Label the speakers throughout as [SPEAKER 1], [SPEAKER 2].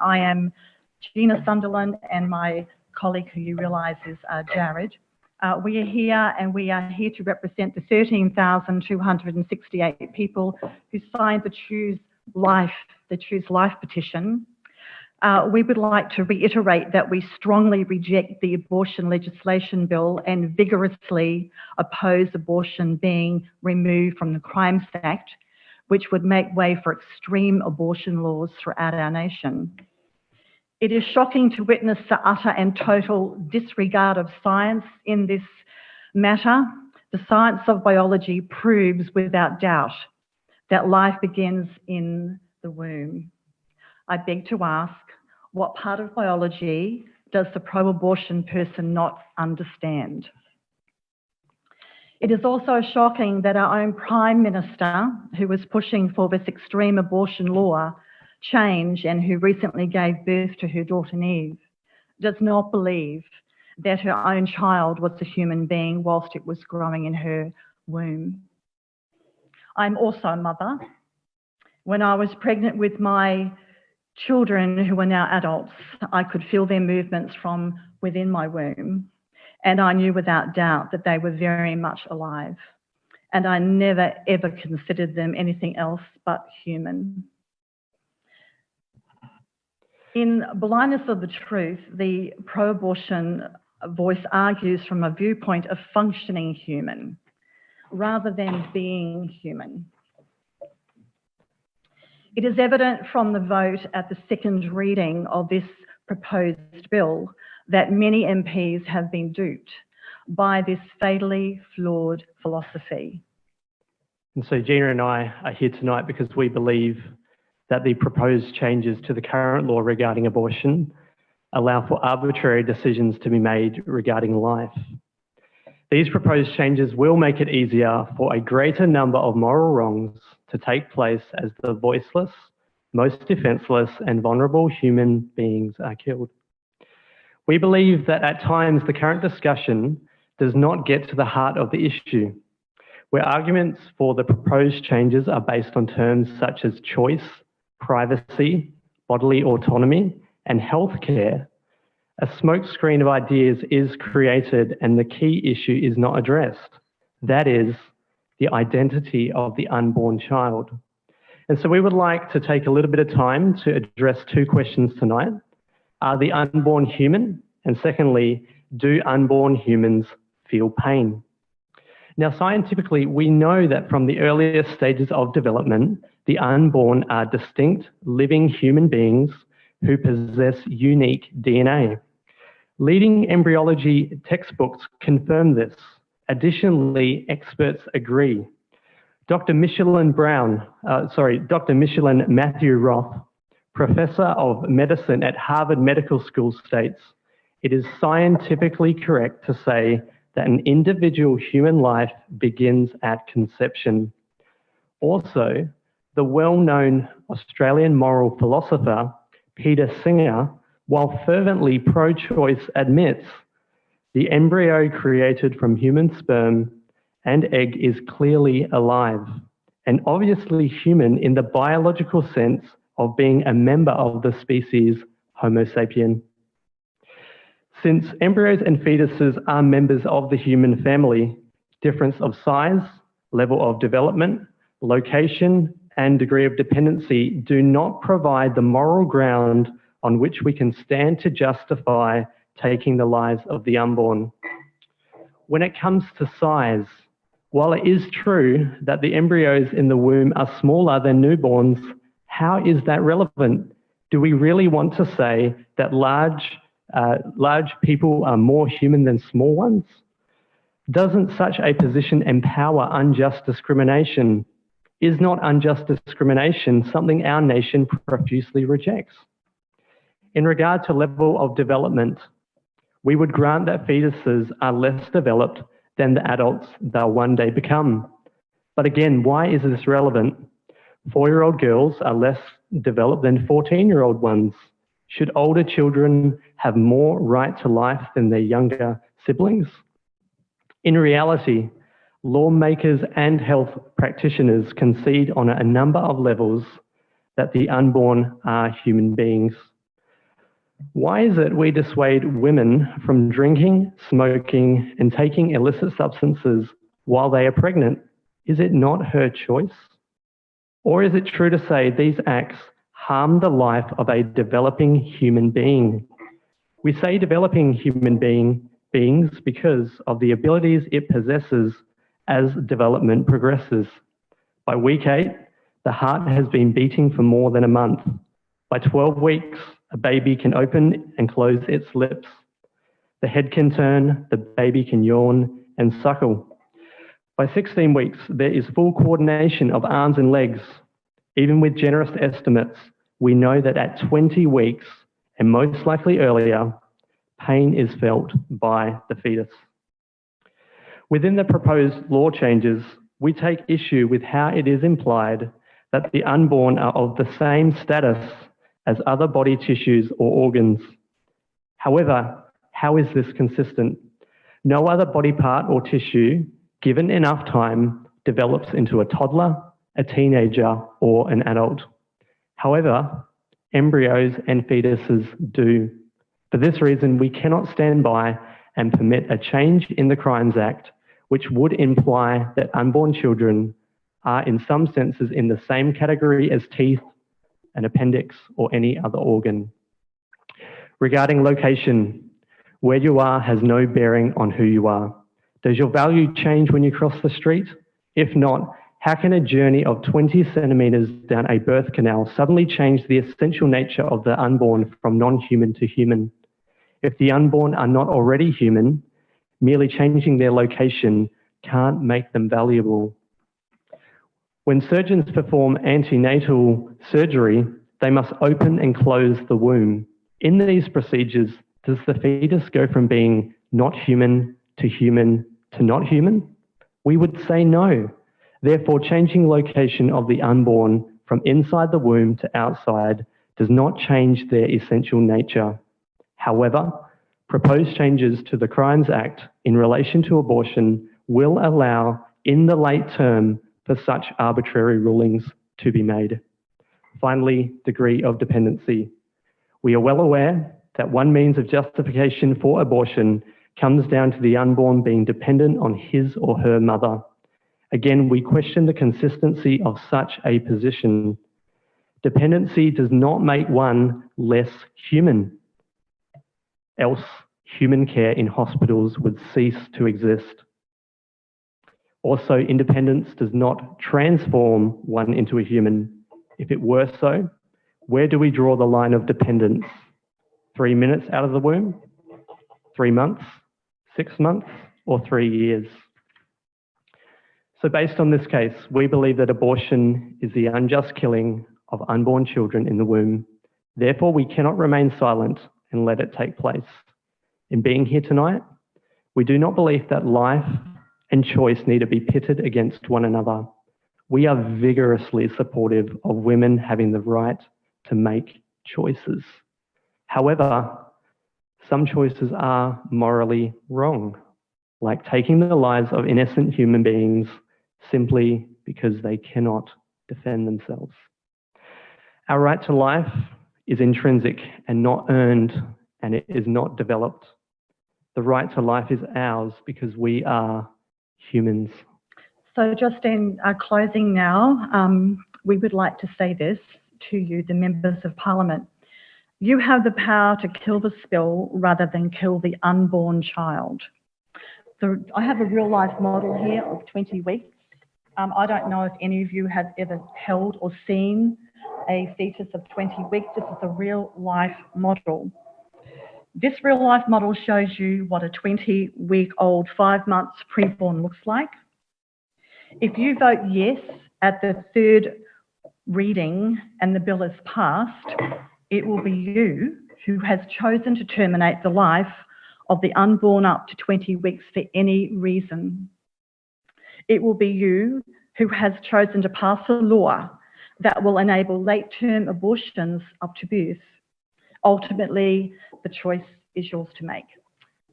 [SPEAKER 1] I am Gina Sunderland, and my colleague, who you realise is Jared. We are here to represent the 13,268 people who signed the Choose Life petition. We would like to reiterate that we strongly reject the abortion legislation bill and vigorously oppose abortion being removed from the Crimes Act, which would make way for extreme abortion laws throughout our nation. It is shocking to witness the utter and total disregard of science in this matter. The science of biology proves without doubt that life begins in the womb. I beg to ask, what part of biology does the pro-abortion person not understand? It is also shocking that our own Prime Minister, who was pushing for this extreme abortion law change and who recently gave birth to her daughter Eve, does not believe that her own child was a human being whilst it was growing in her womb. I'm also a mother. When I was pregnant with my children, who are now adults, I could feel their movements from within my womb, and I knew without doubt that they were very much alive, and I never ever considered them anything else but human. In Blindness of the Truth, the pro-abortion voice argues from a viewpoint of functioning human rather than being human. It is evident from the vote at the second reading of this proposed bill that many MPs have been duped by this fatally flawed philosophy.
[SPEAKER 2] And so Gina and I are here tonight because we believe that the proposed changes to the current law regarding abortion allow for arbitrary decisions to be made regarding life. These proposed changes will make it easier for a greater number of moral wrongs to take place as the voiceless, most defenceless and vulnerable human beings are killed. We believe that at times the current discussion does not get to the heart of the issue, where arguments for the proposed changes are based on terms such as choice, privacy, bodily autonomy, and healthcare. A smokescreen of ideas is created and the key issue is not addressed. That is the identity of the unborn child. And so we would like to take a little bit of time to address two questions tonight. Are the unborn human? And secondly, do unborn humans feel pain? Now, scientifically, we know that from the earliest stages of development, the unborn are distinct living human beings who possess unique DNA. Leading embryology textbooks confirm this. Additionally, experts agree. Dr. Micheline Matthew Roth, Professor of Medicine at Harvard Medical School, states, "It is scientifically correct to say that an individual human life begins at conception." Also, the well-known Australian moral philosopher, Peter Singer, while fervently pro-choice, admits the embryo created from human sperm and egg is clearly alive and obviously human in the biological sense of being a member of the species Homo sapien. Since embryos and fetuses are members of the human family, difference of size, level of development, location, and degree of dependency do not provide the moral ground on which we can stand to justify taking the lives of the unborn. When it comes to size, while it is true that the embryos in the womb are smaller than newborns, how is that relevant? Do we really want to say that large people are more human than small ones? Doesn't such a position empower unjust discrimination? Is not unjust discrimination something our nation profusely rejects? In regard to level of development, we would grant that fetuses are less developed than the adults they'll one day become. But again, why is this relevant? 4-year-old girls are less developed than 14-year-old ones. Should older children have more right to life than their younger siblings? In reality, lawmakers and health practitioners concede on a number of levels that the unborn are human beings. Why is it we dissuade women from drinking, smoking, and taking illicit substances while they are pregnant? Is it not her choice? Or is it true to say these acts harm the life of a developing human being? We say developing human beings because of the abilities it possesses as development progresses. By week 8, the heart has been beating for more than a month. By 12 weeks, a baby can open and close its lips. The head can turn, the baby can yawn and suckle. By 16 weeks, there is full coordination of arms and legs. Even with generous estimates, we know that at 20 weeks, and most likely earlier, pain is felt by the fetus. Within the proposed law changes, we take issue with how it is implied that the unborn are of the same status as other body tissues or organs. However, how is this consistent? No other body part or tissue, given enough time, develops into a toddler, a teenager, or an adult. However, embryos and fetuses do. For this reason, we cannot stand by and permit a change in the Crimes Act, which would imply that unborn children are in some senses in the same category as teeth, an appendix, or any other organ. Regarding location, where you are has no bearing on who you are. Does your value change when you cross the street? If not, how can a journey of 20 centimetres down a birth canal suddenly change the essential nature of the unborn from non-human to human? If the unborn are not already human, merely changing their location can't make them valuable. When surgeons perform antenatal surgery, they must open and close the womb. In these procedures, does the fetus go from being not human to not human? We would say no. Therefore, changing location of the unborn from inside the womb to outside does not change their essential nature. However, proposed changes to the Crimes Act in relation to abortion will allow, in the late term, for such arbitrary rulings to be made. Finally, degree of dependency. We are well aware that one means of justification for abortion comes down to the unborn being dependent on his or her mother. Again, we question the consistency of such a position. Dependency does not make one less human. Else, human care in hospitals would cease to exist. Also, independence does not transform one into a human. If it were so, where do we draw the line of dependence? 3 minutes out of the womb? 3 months? 6 months? Or 3 years? So based on this case, we believe that abortion is the unjust killing of unborn children in the womb. Therefore, we cannot remain silent and let it take place. In being here tonight, we do not believe that life and choice need to be pitted against one another. We are vigorously supportive of women having the right to make choices. However, some choices are morally wrong, like taking the lives of innocent human beings simply because they cannot defend themselves. Our right to life is intrinsic and not earned, and it is not developed. The right to life is ours because we are humans.
[SPEAKER 1] So just in closing now, we would like to say this to you, the members of Parliament. You have the power to kill the spill rather than kill the unborn child. I have a real life model here of 20 weeks. I don't know if any of you have ever held or seen a fetus of 20 weeks. This is a real life model. This real life model shows you what a 20-week-old, 5 months preborn looks like. If you vote yes at the third reading and the bill is passed, it will be you who has chosen to terminate the life of the unborn up to 20 weeks for any reason. It will be you who has chosen to pass a law that will enable late-term abortions up to birth. Ultimately, the choice is yours to make.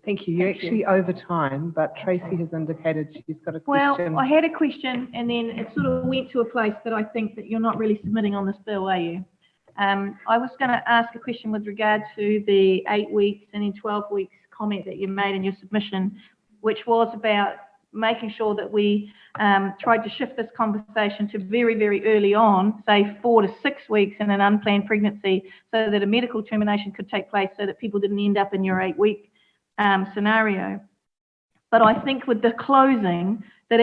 [SPEAKER 3] Thank you. You're actually over time, but Tracy has indicated she's got a question.
[SPEAKER 4] Well, I had a question and then it sort of went to a place that I think that you're not really submitting on this bill, are you? I was going to ask a question with regard to the 8 weeks and then 12 weeks comment that you made in your submission, which was about making sure that we tried to shift this conversation to very, very early on, say 4 to 6 weeks in an unplanned pregnancy, so that a medical termination could take place so that people didn't end up in your 8-week scenario. But I think with the closing, that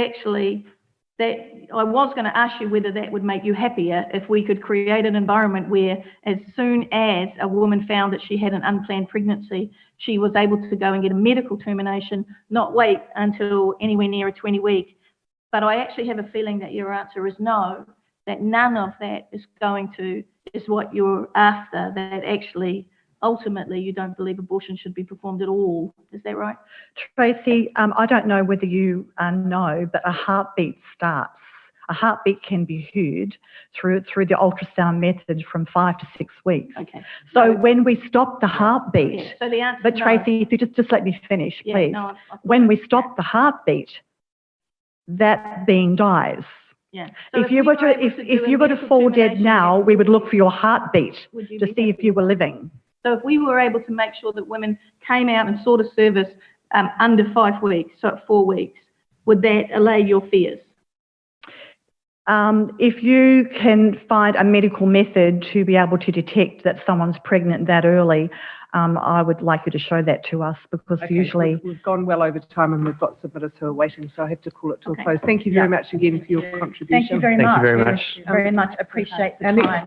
[SPEAKER 4] I was going to ask you whether that would make you happier if we could create an environment where as soon as a woman found that she had an unplanned pregnancy, she was able to go and get a medical termination, not wait until anywhere near a 20-week. But I actually have a feeling that your answer is no, that none of that is what you're after, that actually ultimately you don't believe abortion should be performed at all. Is that right?
[SPEAKER 1] Tracy, I don't know whether you know, but a heartbeat starts. A heartbeat can be heard through the ultrasound method from 5 to 6 weeks.
[SPEAKER 4] Okay.
[SPEAKER 1] So when we stop the heartbeat,
[SPEAKER 4] Yeah, so the answer
[SPEAKER 1] but
[SPEAKER 4] is no.
[SPEAKER 1] Tracy, if you just let me finish,
[SPEAKER 4] Yeah,
[SPEAKER 1] please.
[SPEAKER 4] no,
[SPEAKER 1] When we stop the heartbeat, that being dies.
[SPEAKER 4] Yeah. So
[SPEAKER 1] If you were to fall dead now, we would look for your heartbeat to see if you were living.
[SPEAKER 4] So if we were able to make sure that women came out and sought a service under 5 weeks, so at 4 weeks, would that allay your fears?
[SPEAKER 1] If you can find a medical method to be able to detect that someone's pregnant that early, I would like you to show that to us, because
[SPEAKER 3] Okay,
[SPEAKER 1] usually...
[SPEAKER 3] We've gone well over time and we've got submitters who are waiting, so I have to call it to
[SPEAKER 4] Okay.
[SPEAKER 3] a close. Thank you very much again for your contribution.
[SPEAKER 1] Thank you very
[SPEAKER 2] Thank
[SPEAKER 1] much.
[SPEAKER 2] you very much.
[SPEAKER 1] Very much appreciate the
[SPEAKER 3] And
[SPEAKER 1] time.